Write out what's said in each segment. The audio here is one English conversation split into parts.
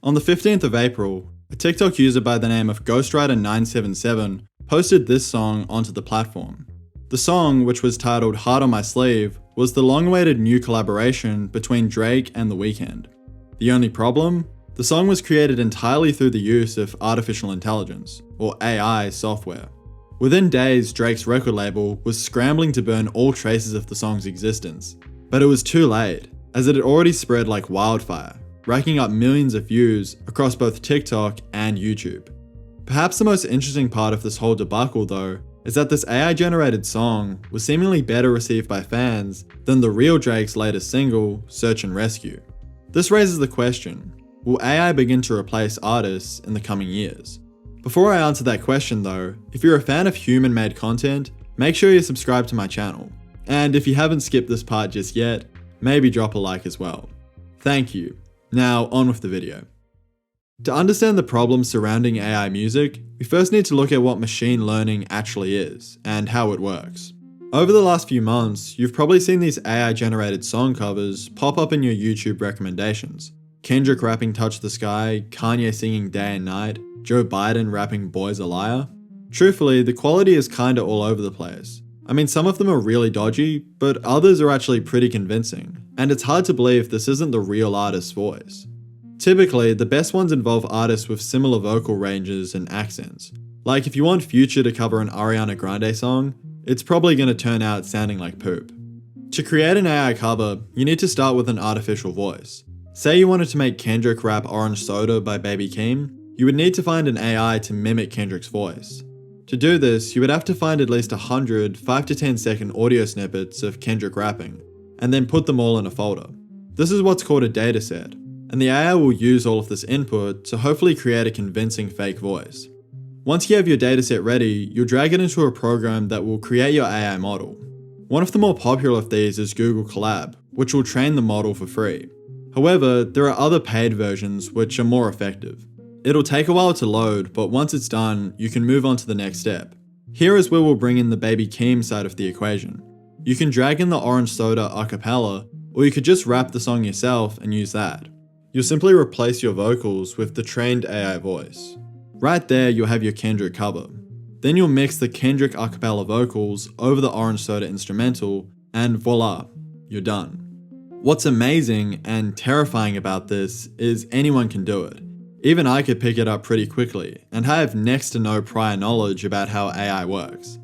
On the 15th of April, a TikTok user by the name of Ghostwriter977 posted this song onto the platform. The song, which was titled Heart on My Sleeve, was the long-awaited new collaboration between Drake and The Weeknd. The only problem? The song was created entirely through the use of artificial intelligence, or AI software. Within days, Drake's record label was scrambling to burn all traces of the song's existence. But it was too late, as it had already spread like wildfire, racking up millions of views across both TikTok and YouTube. Perhaps the most interesting part of this whole debacle, though, is that this AI-generated song was seemingly better received by fans than the real Drake's latest single, Search and Rescue. This raises the question, will AI begin to replace artists in the coming years? Before I answer that question though, if you're a fan of human-made content, make sure you subscribe to my channel. And if you haven't skipped this part just yet, maybe drop a like as well. Thank you. Now on with the video. To understand the problems surrounding AI music, we first need to look at what machine learning actually is, and how it works. Over the last few months, you've probably seen these AI-generated song covers pop up in your YouTube recommendations. Kendrick rapping Touch the Sky, Kanye singing Day and Night, Joe Biden rapping Boy's a Liar. Truthfully, the quality is kinda all over the place. I mean, some of them are really dodgy, but others are actually pretty convincing, and it's hard to believe this isn't the real artist's voice. Typically, the best ones involve artists with similar vocal ranges and accents. Like if you want Future to cover an Ariana Grande song, it's probably gonna turn out sounding like poop. To create an AI cover, you need to start with an artificial voice. Say you wanted to make Kendrick rap Orange Soda by Baby Keem, you would need to find an AI to mimic Kendrick's voice. To do this, you would have to find at least 100 5 to 10 second audio snippets of Kendrick rapping, and then put them all in a folder. This is what's called a dataset, and the AI will use all of this input to hopefully create a convincing fake voice. Once you have your dataset ready, you'll drag it into a program that will create your AI model. One of the more popular of these is Google Colab, which will train the model for free. However, there are other paid versions which are more effective. It'll take a while to load, but once it's done, you can move on to the next step. Here is where we'll bring in the Baby Keem side of the equation. You can drag in the Orange Soda a cappella, or you could just rap the song yourself and use that. You'll simply replace your vocals with the trained AI voice. Right there, you'll have your Kendrick cover. Then you'll mix the Kendrick a cappella vocals over the Orange Soda instrumental, and voila, you're done. What's amazing and terrifying about this is anyone can do it. Even I could pick it up pretty quickly, and I have next to no prior knowledge about how AI works.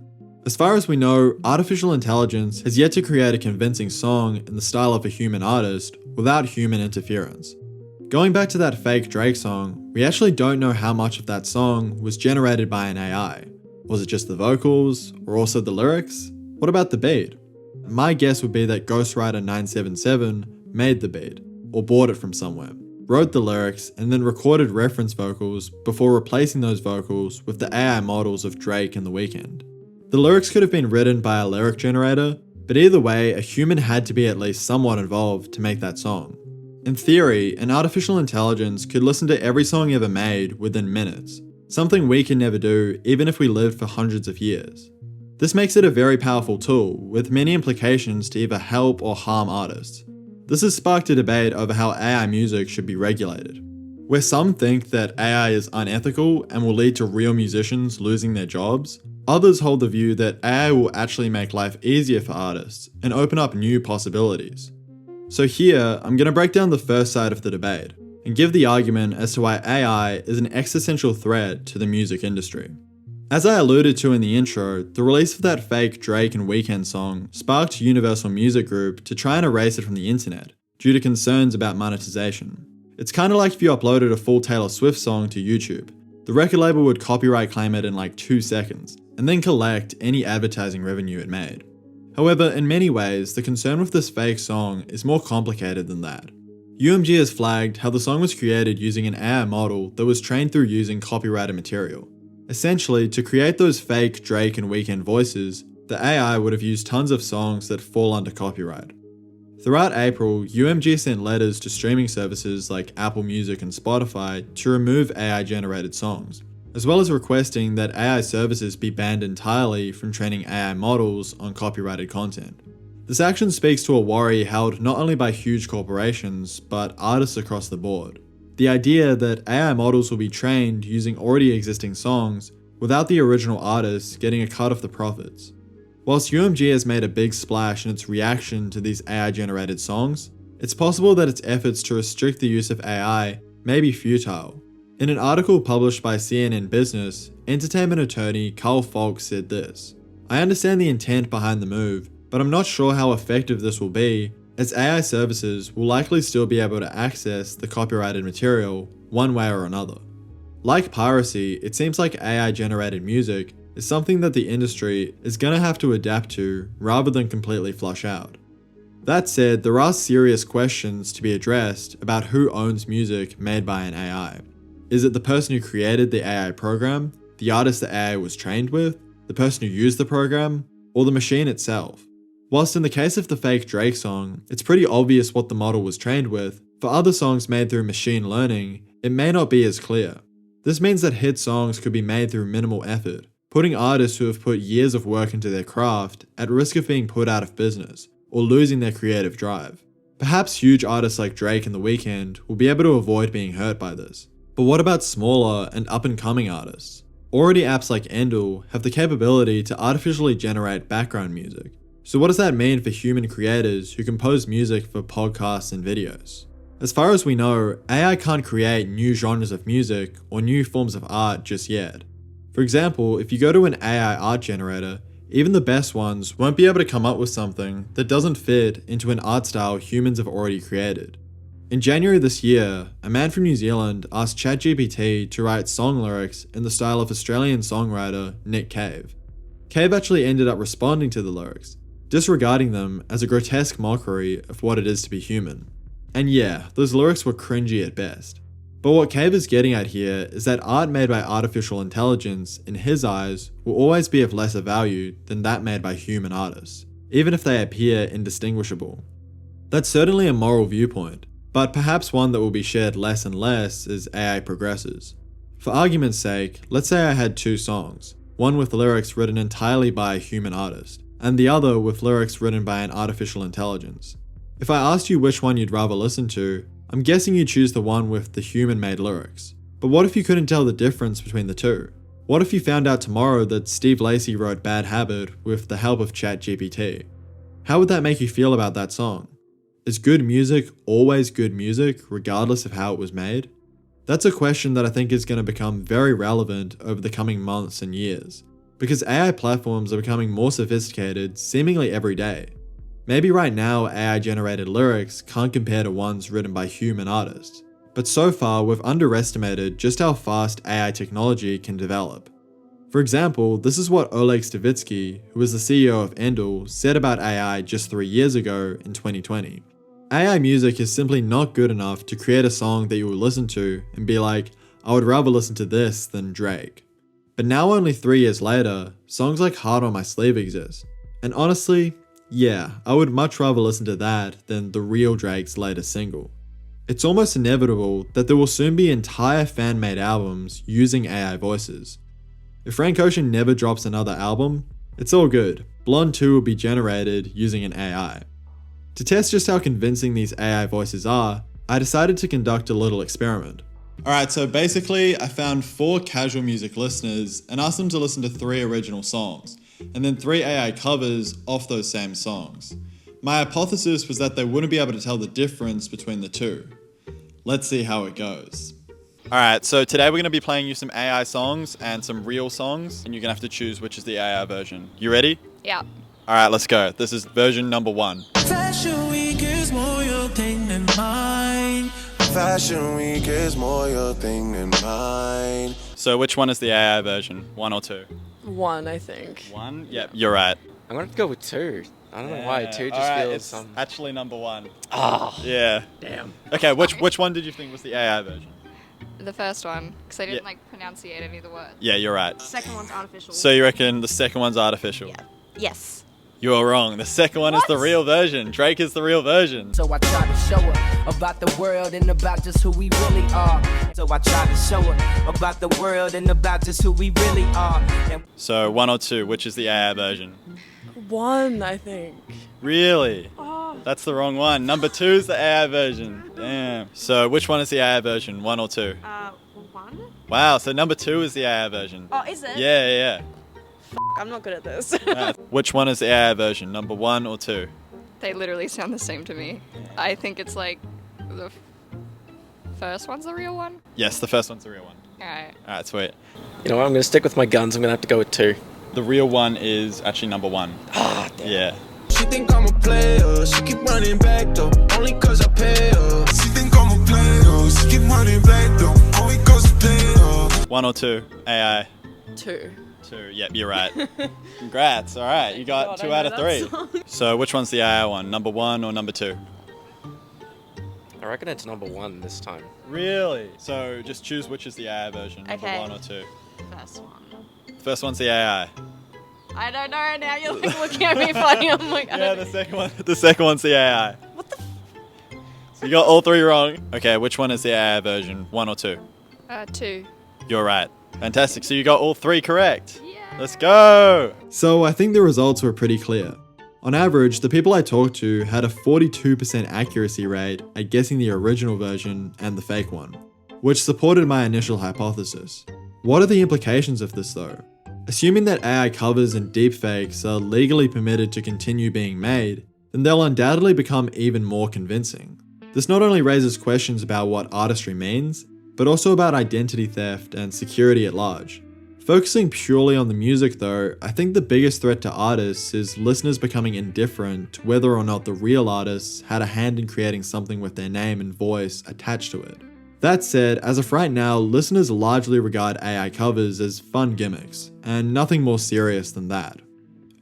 As far as we know, artificial intelligence has yet to create a convincing song in the style of a human artist without human interference. Going back to that fake Drake song, we actually don't know how much of that song was generated by an AI. Was it just the vocals, or also the lyrics? What about the beat? My guess would be that Ghostwriter977 made the beat, or bought it from somewhere, wrote the lyrics, and then recorded reference vocals before replacing those vocals with the AI models of Drake and The Weeknd. The lyrics could have been written by a lyric generator, but either way, a human had to be at least somewhat involved to make that song. In theory, an artificial intelligence could listen to every song ever made within minutes, something we can never do even if we lived for hundreds of years. This makes it a very powerful tool, with many implications to either help or harm artists. This has sparked a debate over how AI music should be regulated, where some think that AI is unethical and will lead to real musicians losing their jobs. Others hold the view that AI will actually make life easier for artists and open up new possibilities. So here, I'm going to break down the first side of the debate and give the argument as to why AI is an existential threat to the music industry. As I alluded to in the intro, the release of that fake Drake and Weeknd song sparked Universal Music Group to try and erase it from the internet, due to concerns about monetization. It's kinda like if you uploaded a full Taylor Swift song to YouTube. The record label would copyright claim it in like 2 seconds, and then collect any advertising revenue it made. However, in many ways, the concern with this fake song is more complicated than that. UMG has flagged how the song was created using an AI model that was trained through using copyrighted material. Essentially, to create those fake Drake and Weeknd voices, the AI would have used tons of songs that fall under copyright. Throughout April, UMG sent letters to streaming services like Apple Music and Spotify to remove AI-generated songs, as well as requesting that AI services be banned entirely from training AI models on copyrighted content. This action speaks to a worry held not only by huge corporations, but artists across the board. The idea that AI models will be trained using already existing songs without the original artists getting a cut of the profits. Whilst UMG has made a big splash in its reaction to these AI-generated songs, it's possible that its efforts to restrict the use of AI may be futile. In an article published by CNN Business, entertainment attorney Carl Falk said this: "I understand the intent behind the move, but I'm not sure how effective this will be, as AI services will likely still be able to access the copyrighted material one way or another." Like piracy, it seems like AI-generated music is something that the industry is going to have to adapt to rather than completely flush out. That said, there are serious questions to be addressed about who owns music made by an AI. Is it the person who created the AI program, the artist the AI was trained with, the person who used the program, or the machine itself? Whilst in the case of the fake Drake song, it's pretty obvious what the model was trained with, for other songs made through machine learning, it may not be as clear. This means that hit songs could be made through minimal effort, putting artists who have put years of work into their craft at risk of being put out of business or losing their creative drive. Perhaps huge artists like Drake and The Weeknd will be able to avoid being hurt by this. But what about smaller and up-and-coming artists? Already apps like Endel have the capability to artificially generate background music. So what does that mean for human creators who compose music for podcasts and videos? As far as we know, AI can't create new genres of music or new forms of art just yet. For example, if you go to an AI art generator, even the best ones won't be able to come up with something that doesn't fit into an art style humans have already created. In January this year, a man from New Zealand asked ChatGPT to write song lyrics in the style of Australian songwriter Nick Cave. Cave actually ended up responding to the lyrics, disregarding them as a grotesque mockery of what it is to be human. And yeah, those lyrics were cringy at best. But what Cave is getting at here is that art made by artificial intelligence, in his eyes, will always be of lesser value than that made by human artists, even if they appear indistinguishable. That's certainly a moral viewpoint, but perhaps one that will be shared less and less as AI progresses. For argument's sake, let's say I had two songs, one with lyrics written entirely by a human artist, and the other with lyrics written by an artificial intelligence. If I asked you which one you'd rather listen to, I'm guessing you'd choose the one with the human-made lyrics. But what if you couldn't tell the difference between the two? What if you found out tomorrow that Steve Lacy wrote Bad Habit with the help of ChatGPT? How would that make you feel about that song? Is good music always good music, regardless of how it was made? That's a question that I think is going to become very relevant over the coming months and years, because AI platforms are becoming more sophisticated seemingly every day. Maybe right now AI-generated lyrics can't compare to ones written by human artists, but so far we've underestimated just how fast AI technology can develop. For example, this is what Oleg Stavitsky, who was the CEO of Endel, said about AI just 3 years ago in 2020. AI music is simply not good enough to create a song that you will listen to and be like, I would rather listen to this than Drake. But now only 3 years later, songs like Heart on My Sleeve exist. And honestly, yeah, I would much rather listen to that than the real Drake's latest single. It's almost inevitable that there will soon be entire fan-made albums using AI voices. If Frank Ocean never drops another album, it's all good. Blonde 2 will be generated using an AI. To test just how convincing these AI voices are, I decided to conduct a little experiment. Alright, so basically I found 4 casual music listeners and asked them to listen to 3 original songs, and then 3 AI covers off those same songs. My hypothesis was that they wouldn't be able to tell the difference between the two. Let's see how it goes. Alright, so today we're going to be playing you some AI songs and some real songs, and you're going to have to choose which is the AI version. You ready? Yeah. Alright, let's go. This is version number 1. Fashion week is more your thing than mine. Fashion week is more your thing than mine. So which one is the AI version? 1 or 2? 1, I think. 1? Yep, you're right. I'm going to go with 2. I don't know why. 2 just feels... It's actually number 1. Oh. Yeah. Damn. Okay, which one did you think was the AI version? The first one, because I didn't pronunciate any of the words. Yeah, you're right. Second one's artificial. So you reckon the second one's artificial? Yeah. Yes. You are wrong. The second one is the real version. Drake is the real version. So I tried to show her about the world and about just who we really are. So I tried to show her about the world and about just who we really are. So 1 or 2, which is the AI version? 1, I think. Really? Oh. That's the wrong one. Number 2 is the AI version. Damn. So which one is the AI version? 1 or 2? 1? Wow, so number 2 is the AI version. Oh, is it? Yeah. I'm not good at this. Which one is the AI version? Number 1 or 2? They literally sound the same to me. I think it's like the first one's the real one. Yes, the first one's the real one. Alright, sweet. You know what? I'm going to stick with my guns. I'm going to have to go with 2. The real one is actually number 1. Ah, damn. Yeah. She think I'm a player, she keep running back though, only cause I pay her. She think I'm a player, she keep running back though, only cause I pay her. 1 or 2? AI. 2. 2, yep, you're right. Congrats, alright, you got 2 out of 3. So which one's the AI one? Number 1 or number 2? I reckon it's number 1 this time. Really? So just choose which is the AI version, number Okay. 1 or 2. First one. First one's the AI. I don't know, now you're like looking at me funny. I'm like, I Yeah, don't the second one's the AI. What the So you got all 3 wrong. Okay, which one is the AI version? 1 or 2? 2. You're right. Fantastic. So you got all 3 correct. Yeah. Let's go. So I think the results were pretty clear. On average, the people I talked to had a 42% accuracy rate at guessing the original version and the fake one, which supported my initial hypothesis. What are the implications of this though? Assuming that AI covers and deepfakes are legally permitted to continue being made, then they'll undoubtedly become even more convincing. This not only raises questions about what artistry means, but also about identity theft and security at large. Focusing purely on the music though, I think the biggest threat to artists is listeners becoming indifferent to whether or not the real artists had a hand in creating something with their name and voice attached to it. That said, as of right now, listeners largely regard AI covers as fun gimmicks, and nothing more serious than that.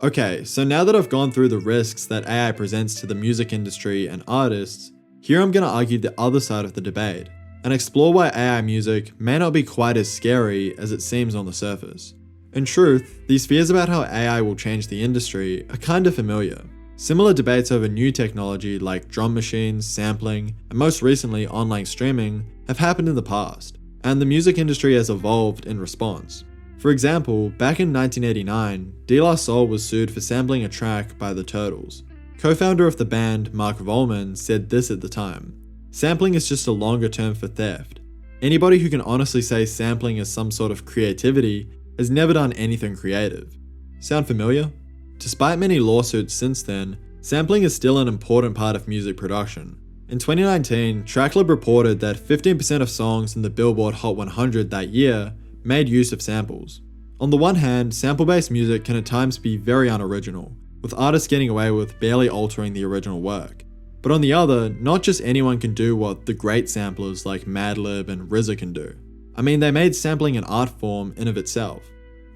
Okay, so now that I've gone through the risks that AI presents to the music industry and artists, here I'm going to argue the other side of the debate, and explore why AI music may not be quite as scary as it seems on the surface. In truth, these fears about how AI will change the industry are kind of familiar. Similar debates over new technology like drum machines, sampling, and most recently online streaming have happened in the past, and the music industry has evolved in response. For example, back in 1989, De La Soul was sued for sampling a track by the Turtles. Co-founder of the band, Mark Volman, said this at the time: "Sampling is just a longer term for theft. Anybody who can honestly say sampling is some sort of creativity has never done anything creative." Sound familiar? Despite many lawsuits since then, sampling is still an important part of music production. In 2019, Tracklib reported that 15% of songs in the Billboard Hot 100 that year made use of samples. On the one hand, sample-based music can at times be very unoriginal, with artists getting away with barely altering the original work. But on the other, not just anyone can do what the great samplers like Madlib and RZA can do. I mean, they made sampling an art form in of itself.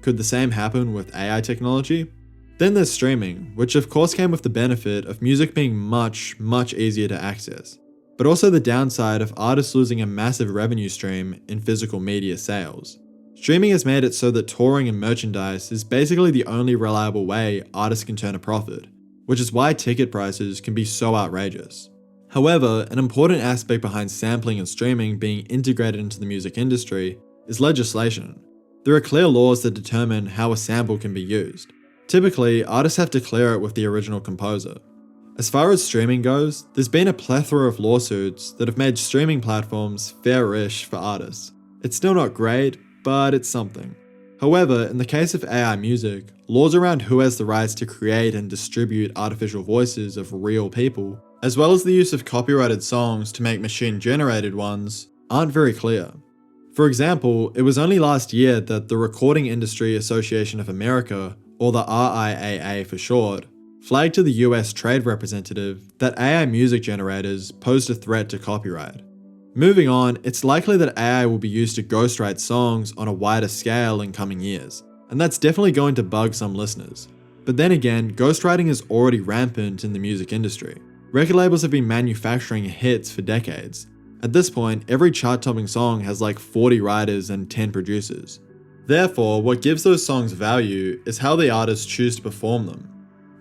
Could the same happen with AI technology? Then there's streaming, which of course came with the benefit of music being much easier to access, but also the downside of artists losing a massive revenue stream in physical media sales. Streaming has made it so that touring and merchandise is basically the only reliable way artists can turn a profit, which is why ticket prices can be so outrageous. However, an important aspect behind sampling and streaming being integrated into the music industry is legislation. There are clear laws that determine how a sample can be used. Typically, artists have to clear it with the original composer. As far as streaming goes, there's been a plethora of lawsuits that have made streaming platforms fair-ish for artists. It's still not great, but it's something. However, in the case of AI music, laws around who has the rights to create and distribute artificial voices of real people, as well as the use of copyrighted songs to make machine-generated ones, aren't very clear. For example, it was only last year that the Recording Industry Association of America, or the RIAA for short, flagged to the US trade representative that AI music generators posed a threat to copyright. Moving on, it's likely that AI will be used to ghostwrite songs on a wider scale in coming years, and that's definitely going to bug some listeners. But then again, ghostwriting is already rampant in the music industry. Record labels have been manufacturing hits for decades. At this point, every chart-topping song has like 40 writers and 10 producers. Therefore, what gives those songs value is how the artists choose to perform them.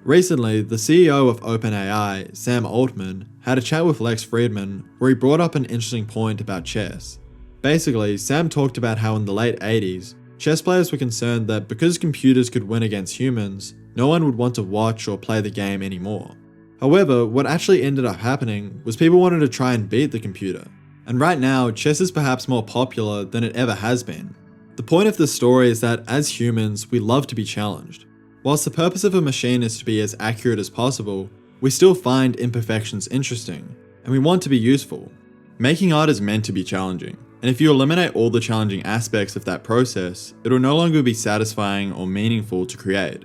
Recently, the CEO of OpenAI, Sam Altman, had a chat with Lex Fridman where he brought up an interesting point about chess. Basically, Sam talked about how in the late 80s, chess players were concerned that because computers could win against humans, no one would want to watch or play the game anymore. However, what actually ended up happening was people wanted to try and beat the computer. And right now, chess is perhaps more popular than it ever has been. The point of this story is that as humans, we love to be challenged. Whilst the purpose of a machine is to be as accurate as possible, we still find imperfections interesting, and we want to be useful. Making art is meant to be challenging, and if you eliminate all the challenging aspects of that process, it will no longer be satisfying or meaningful to create.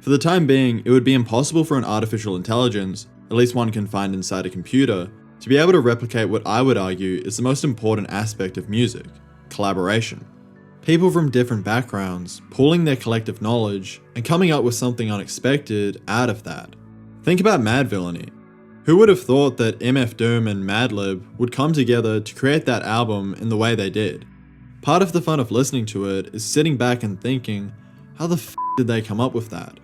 For the time being, it would be impossible for an artificial intelligence, at least one can find inside a computer, to be able to replicate what I would argue is the most important aspect of music: collaboration. People from different backgrounds pooling their collective knowledge and coming up with something unexpected out of that. Think about Madvillainy. Who would have thought that MF Doom and Madlib would come together to create that album in the way they did? Part of the fun of listening to it is sitting back and thinking, how the f did they come up with that?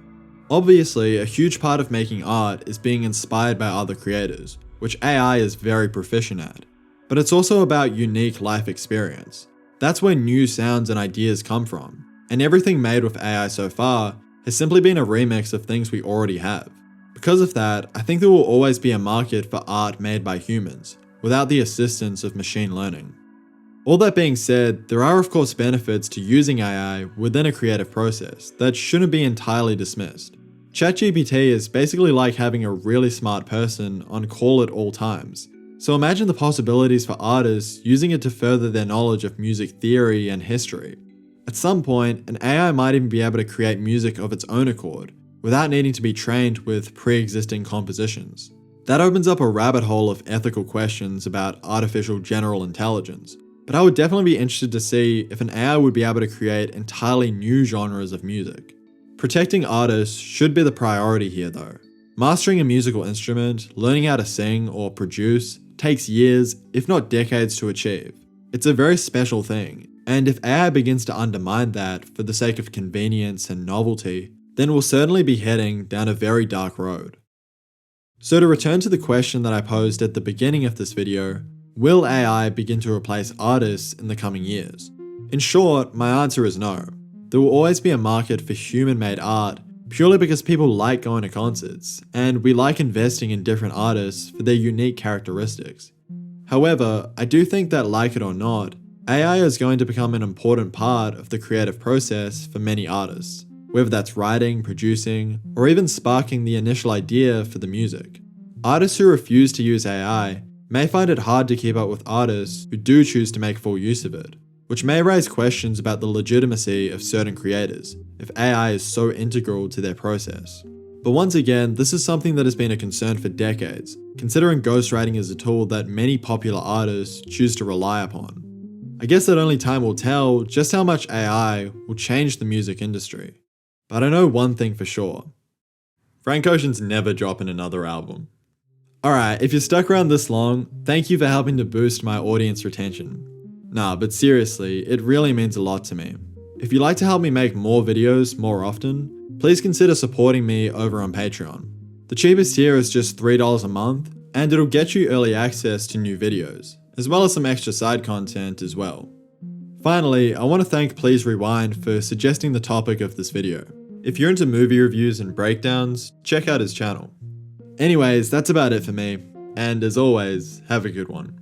Obviously, a huge part of making art is being inspired by other creators, which AI is very proficient at. But it's also about unique life experience. That's where new sounds and ideas come from, and everything made with AI so far has simply been a remix of things we already have. Because of that, I think there will always be a market for art made by humans, without the assistance of machine learning. All that being said, there are of course benefits to using AI within a creative process that shouldn't be entirely dismissed. ChatGPT is basically like having a really smart person on call at all times. So imagine the possibilities for artists using it to further their knowledge of music theory and history. At some point, an AI might even be able to create music of its own accord, without needing to be trained with pre-existing compositions. That opens up a rabbit hole of ethical questions about artificial general intelligence, but I would definitely be interested to see if an AI would be able to create entirely new genres of music. Protecting artists should be the priority here though. Mastering a musical instrument, learning how to sing or produce, takes years, if not decades to achieve. It's a very special thing, and if AI begins to undermine that for the sake of convenience and novelty, then we'll certainly be heading down a very dark road. So to return to the question that I posed at the beginning of this video, will AI begin to replace artists in the coming years? In short, my answer is no. There will always be a market for human-made art purely because people like going to concerts, and we like investing in different artists for their unique characteristics. However, I do think that, like it or not, AI is going to become an important part of the creative process for many artists, whether that's writing, producing, or even sparking the initial idea for the music. Artists who refuse to use AI may find it hard to keep up with artists who do choose to make full use of it, which may raise questions about the legitimacy of certain creators if AI is so integral to their process. But once again, this is something that has been a concern for decades, considering ghostwriting is a tool that many popular artists choose to rely upon. I guess that only time will tell just how much AI will change the music industry. But I know one thing for sure. Frank Ocean's never dropping another album. Alright, if you're stuck around this long, thank you for helping to boost my audience retention. Nah, but seriously, it really means a lot to me. If you'd like to help me make more videos more often, please consider supporting me over on Patreon. The cheapest tier is just $3 a month, and it'll get you early access to new videos, as well as some extra side content as well. Finally, I want to thank Please Rewind for suggesting the topic of this video. If you're into movie reviews and breakdowns, check out his channel. Anyways, that's about it for me, and as always, have a good one.